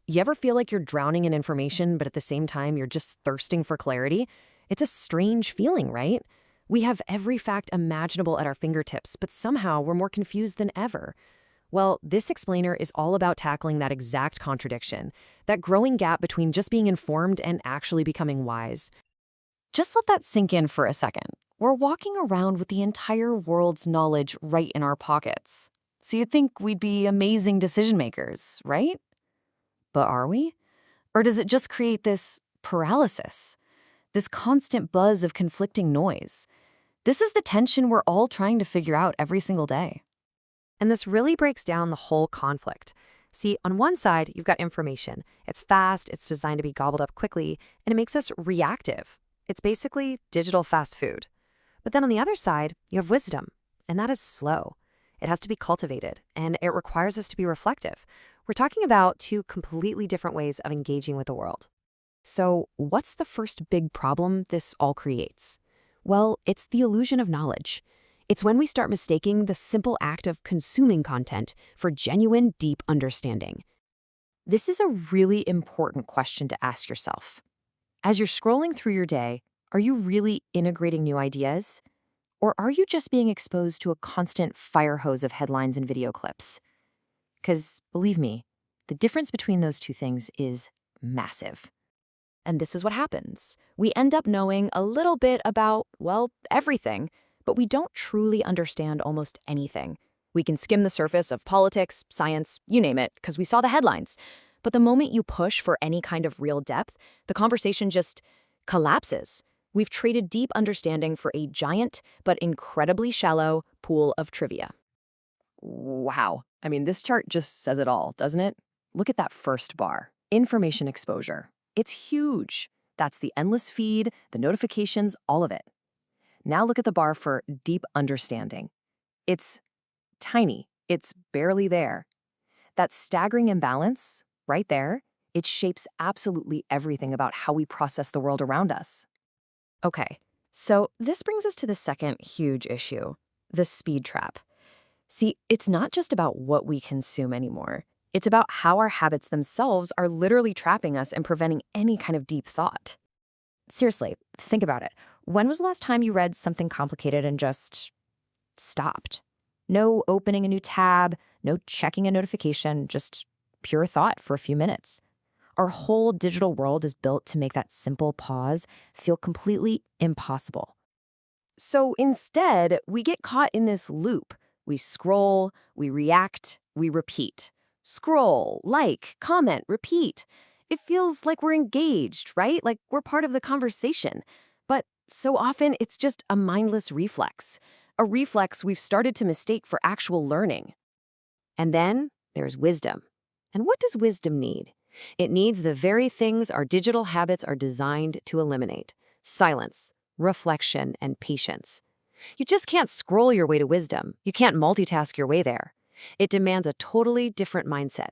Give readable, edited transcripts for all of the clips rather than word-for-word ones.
You ever feel like you're drowning in information, but at the same time, you're just thirsting for clarity? It's a strange feeling, right? We have every fact imaginable at our fingertips, but somehow we're more confused than ever. Well, this explainer is all about tackling that exact contradiction, that growing gap between just being informed and actually becoming wise. Just let that sink in for a second. We're walking around with the entire world's knowledge right in our pockets. So you'd think we'd be amazing decision makers, right? But are we? Or does it just create this paralysis? This constant buzz of conflicting noise? This is the tension we're all trying to figure out every single day. And this really breaks down the whole conflict. See, on one side, you've got information. It's fast, it's designed to be gobbled up quickly, and it makes us reactive. It's basically digital fast food. But then on the other side, you have wisdom, and that is slow. It has to be cultivated, and it requires us to be reflective. We're talking about two completely different ways of engaging with the world. So, what's the first big problem this all creates? Well, it's the illusion of knowledge. It's when we start mistaking the simple act of consuming content for genuine, deep understanding. This is a really important question to ask yourself. As you're scrolling through your day, are you really integrating new ideas? Or are you just being exposed to a constant fire hose of headlines and video clips? Because, believe me, the difference between those two things is massive. And this is what happens. We end up knowing a little bit about, well, everything, but we don't truly understand almost anything. We can skim the surface of politics, science, you name it, because we saw the headlines. But the moment you push for any kind of real depth, the conversation just collapses. We've traded deep understanding for a giant, but incredibly shallow pool of trivia. Wow. I mean, this chart just says it all, doesn't it? Look at that first bar. Information exposure. It's huge. That's the endless feed, the notifications, all of it. Now look at the bar for deep understanding. It's tiny. It's barely there. That staggering imbalance, right there, it shapes absolutely everything about how we process the world around us. Okay, so this brings us to the second huge issue, the speed trap. See, it's not just about what we consume anymore. It's about how our habits themselves are literally trapping us and preventing any kind of deep thought. Seriously, think about it. When was the last time you read something complicated and just stopped? No opening a new tab, no checking a notification, just pure thought for a few minutes. Our whole digital world is built to make that simple pause feel completely impossible. So instead, we get caught in this loop. We scroll, we react, we repeat. Scroll, like, comment, repeat. It feels like we're engaged, right? Like we're part of the conversation. But so often, it's just a mindless reflex. A reflex we've started to mistake for actual learning. And then there's wisdom. And what does wisdom need? It needs the very things our digital habits are designed to eliminate: silence, reflection, and patience. You just can't scroll your way to wisdom. You can't multitask your way there. It demands a totally different mindset.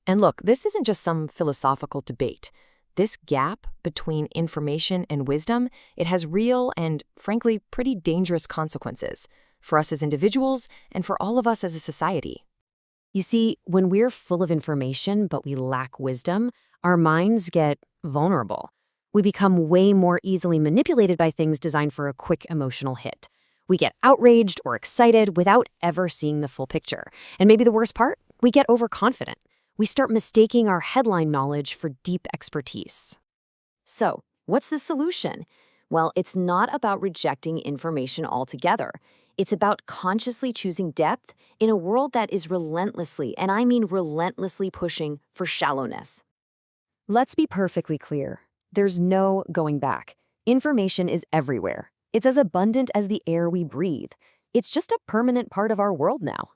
And look, this isn't just some philosophical debate. This gap between information and wisdom, it has real and, frankly, pretty dangerous consequences for us as individuals and for all of us as a society. You see, when we're full of information but we lack wisdom, our minds get vulnerable. We become way more easily manipulated by things designed for a quick emotional hit. We get outraged or excited without ever seeing the full picture. And maybe the worst part, we get overconfident. We start mistaking our headline knowledge for deep expertise. So, what's the solution? Well, it's not about rejecting information altogether. It's about consciously choosing depth in a world that is relentlessly, and I mean relentlessly, pushing for shallowness. Let's be perfectly clear. There's no going back. Information is everywhere. It's as abundant as the air we breathe. It's just a permanent part of our world now.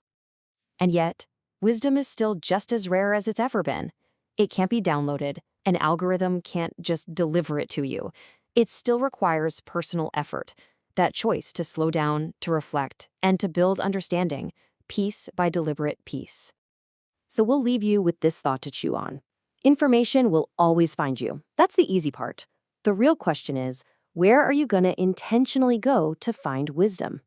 And yet, wisdom is still just as rare as it's ever been. It can't be downloaded. An algorithm can't just deliver it to you. It still requires personal effort, that choice to slow down, to reflect, and to build understanding, piece by deliberate piece. So we'll leave you with this thought to chew on. Information will always find you. That's the easy part. The real question is, where are you going to intentionally go to find wisdom?